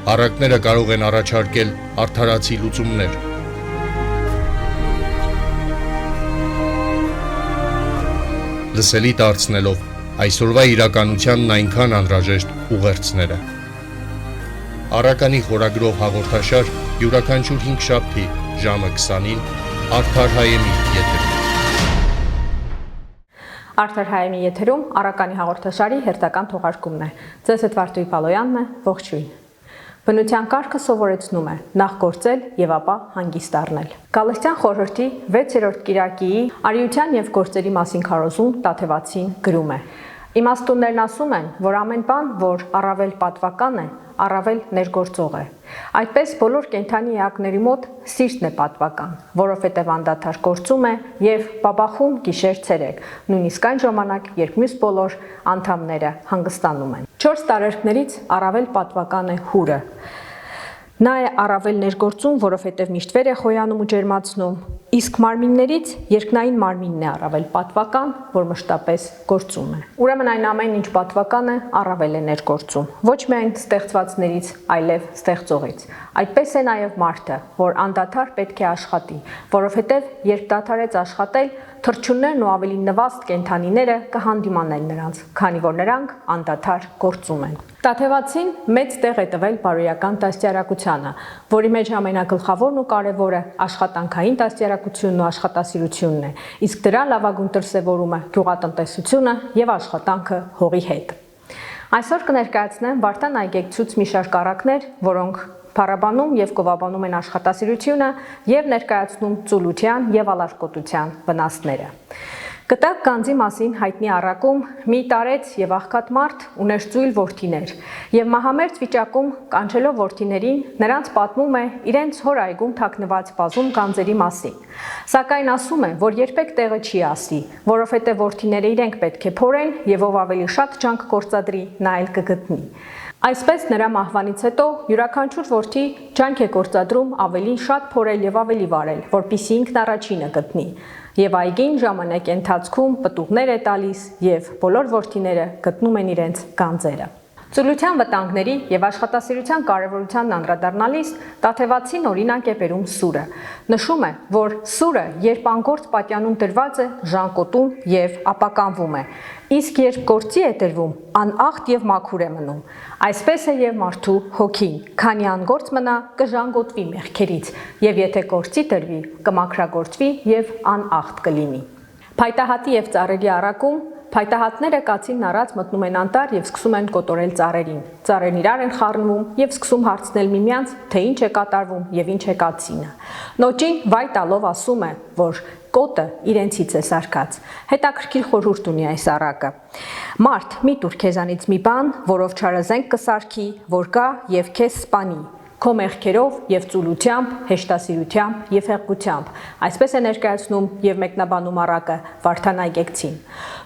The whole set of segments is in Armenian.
Առակները կարող են առաջարկել արդարացի լուծումներ։ Լսելի դարձնելով այսօրվա իրականությանն այնքան անհրաժեշտ ուղերձները։ Առականի խորագրով հաղորդաշար յուրաքանչյուր 5 շաբթի ժամը 20-ին Արդար Հայեմի եթերում։ Արդար Հայեմի եթերում Առականի հաղորդաշարի հերթական թողարկումն է։ Ձեզ հետ Վարդուհի Պալոյանն է, ողջույն։ Բնության կարգը սովորեցնում է նախ գործել եւ ապա հանգիստ առնել։ Գալստյան խորհրդի 6-րդ կիրակիի արիության եւ գործերի մասին քարոզում Տաթևացին գրում է. Իմաստուններն ասում են, որ ամեն բան, որ առավել պատվական է, առավել ներգործող է։ Այդպես բոլոր կենդանի էակների մոտ սիրտն է պատվական, որովհետև անդադար գործում է եւ բաբախում գիշեր-ցերեկ, նույնիսկ այն ժամանակ, երբ մյուս բոլոր անդամները հանգստանում են։ 4 տարերկներից առավել պատվական է հուրը։ Նա է առավել ներգործում, որովհետև միշտ վեր է խոյանում ու ջերմացնում, իսկ մարմիններից երկնային մարմինն է առավել պատվական, որ մշտապես գործում է։ Ուրեմն այն ամեն ինչ պատվական է, առավել է ներգործում, ոչ միայն ստեղծվածներից, այլև ստեղծողից։ Այդպես է նաև մարդը, որ անդադար պետք է աշխատի, որովհետև երբ դադարեց աշխատել, թռչուններն ու ավելի նվաստ կենդանիները կհանդիմանեն նրանց, քանի որ նրանք անդադար գործում են։ Տաթևացին մեծ տեղ է տվել բարոյական դաստիարակությանը, որի մեջ ամենագլխավորն ու կարևորը աշխատանքային դաստիարակությունն ու աշխատասիրությունն է, իսկ դրա լավագույն դրսևորումը գյուղատնտեսությունը եւ աշխատանքը հողի հետ։ Այսօր կներկայացնեմ Վարդան այգեկցուց մի շարք առակներ, որոնք փառաբանում եւ գովաբանում են աշխատասիրությունը եւ ներկայացնում ծուլության եւ ալարկոտության վնասները։ Կտակ գանձի մասին հայտնի առակում մի տարեց եւ աղքատ մարդ ուներ ծույլ որդիներ եւ մահամերձ վիճակում կանչելով որդիներին նրանց պատմում է իրենց հոր այգում թաքնված բազում գանձերի մասին։ Սակայն ասում է, որ երբեք տեղը չի ասի, որովհետեւ որդիները իրենք պետք է փորեն եւ ով ավելի շատ ջանք գործադրի, նա էլ կգտնի։ Այսպես նրա մահվանից հետո յուրաքանչյուր որդի ջանք է գործադրում ավելի շատ փորել եւ ավելի վարել, որպեսզի ինքն առաջինը գտնի։ Եվ այգին ժամանակի ընթացքում պտուղներ է տալիս եւ բոլոր որդիները գտնում են իրենց գանձերը։ Ծուլության վտանգների եւ աշխատասիրության կարեւորությանն անդրադառնալիս Տաթևացին օրինակ է բերում սուրը։ Նշում է, որ սուրը երբ անգործ պատյանում դրված է, ժանկոտում եւ ապականվում է, իսկ երբ գործի է դրվում, անաղտ եւ մաքուր է մնում։ Այսպես է եւ մարդու հոգին, քանի անգործ մնա կժանգոտվի մեղքերից, եւ եթե գործի դրվի, կմաքրագործվի եւ անաղտ կլինի։ Փայտահատի եւ ծառերի առակում փայտահատները կացին առած մտնում են անտառ եւ սկսում են կոտորել ծառերին։ Ծառերն իրար են խառնվում եւ սկսում հարցնել միմյանց, թե ինչ է կատարվում եւ ինչ է կացինը։ Նոճին վայ տալով ասում է, որ կոտը իրենցից է սարքած։ Հետաքրքիր խորհուրդ ունի այս առակը։ Մարդ, մի տուր քեզանից մի բան, որով չարազենք կսարքի, որ գա եւ քեզ սպանի։ Քո մեղքերով եւ ծուլությամբ, հեշտասիրությամբ եւ հեղկությամբ։ Այսպես է ներկայացնում եւ մեկնաբանում առակը Վարդան այգեկցին։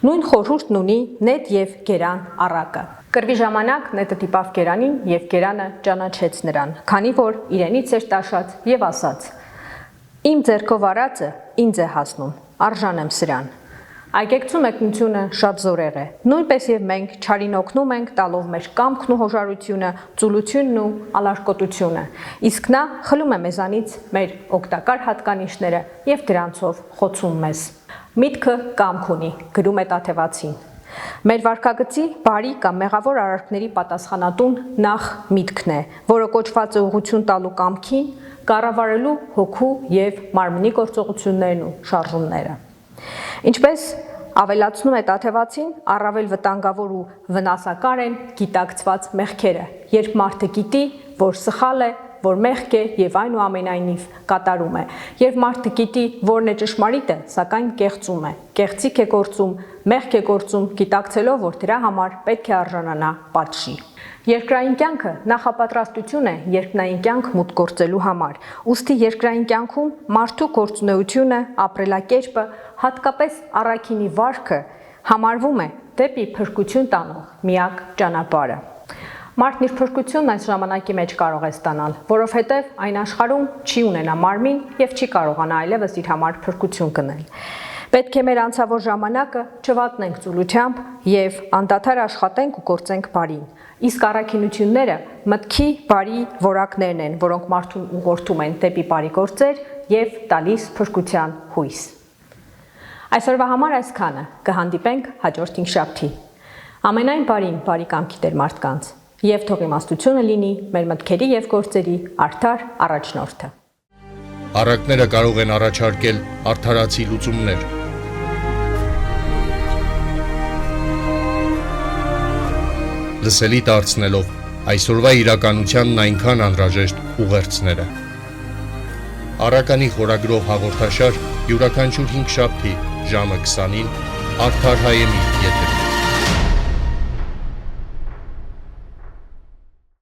Նույն խորհուրդն ունի նետ եւ գերան առակը։ Կռվի ժամանակ նետը դիպավ գերանին եւ գերանը ճանաչեց նրան, քանի որ իրենից էր տաշած եւ ասաց. Իմ ձեռքով արածը ինձ է հասնում, արժան եմ սրան։ Այգեկցու մեկնությունը շատ զորեղ է։ Նույնպես եւ մենք չարին օգնում ենք տալով մեր կամքն ու հոժարությունը, ծուլությունն ու ալարկոտությունը։ Իսկ նա խլում է մեզանից մեր օգտակար հատկանիշները եւ դրանցով խոցում մեզ։ Միտքը կամք ունի, գրում է Տաթևացին։ Մեր վարքագծի բարի կամ մեղավոր արարքների պատասխանատուն նախ միտքն է, որը կոչված է ուղղություն տալու կամքին, կառավարելու հոգու եւ մարմնի գործողություններն ու շարժումները։ Ինչպես ավելացնում է Տաթևացին, առավել վտանգավոր ու վնասակար են գիտակցված մեղքերը, երբ մարդը գիտի, որ սխալ է, որ մեղք է եւ այնուամենայնիվ կատարում է, երբ մարդը գիտի, որն է ճշմարիտը, սակայն կեղծում է, կեղծիք է գործում, մեղք է գործում, գիտակցելով, որ դրա համար պետք է արժանանա պատժի։ Երկրային կյանքը նախապատրաստություն է երկնային կյանք մուտք գործելու համար։ Ուստի երկրային կյանքում մարդու գործունեությունը, ապրելակերպը, հատկապես առաքինի վարքը համարվում է դեպի փրկություն տանող միակ ճանապարհը։ Մարդն իր փրկությունն այս ժամանակի մեջ կարող է ստանալ, որովհետև այն աշխարհում չի ունենա մարմին եւ չի կարողանա այլևս իր համար փրկություն գնել։ Պետք է մեր անցավոր ժամանակը չվատնենք ծուլությամբ եւ անդադար աշխատենք ու գործենք բարին։ Իսկ առաքինությունները մտքի բարի որակներն են, որոնք մարդուն ուղղորդում են դեպի բարի գործեր եւ տալիս փրկության հույս։ Այսօրվա համար այսքանը, կհանդիպենք հաջորդ հինգշաբթի։ Ամենայն բարին բարի կամքի տեր մարդկանց եւ թող իմաստությունը լինի մեր մտքերի եւ գործերի արդար առաջնորդը։ Առակները կարող են առաջարկել արդարացի լուծումներ։ Լսելի դարձնելով այսօրվա իրականությանն այնքան անհրաժեշտ ուղերձները։ Առականի խորագրով հաղորդաշար յուրաքանչյուր հինգշաբթի ժամը 20-ին Արդար հայեմի եթերում։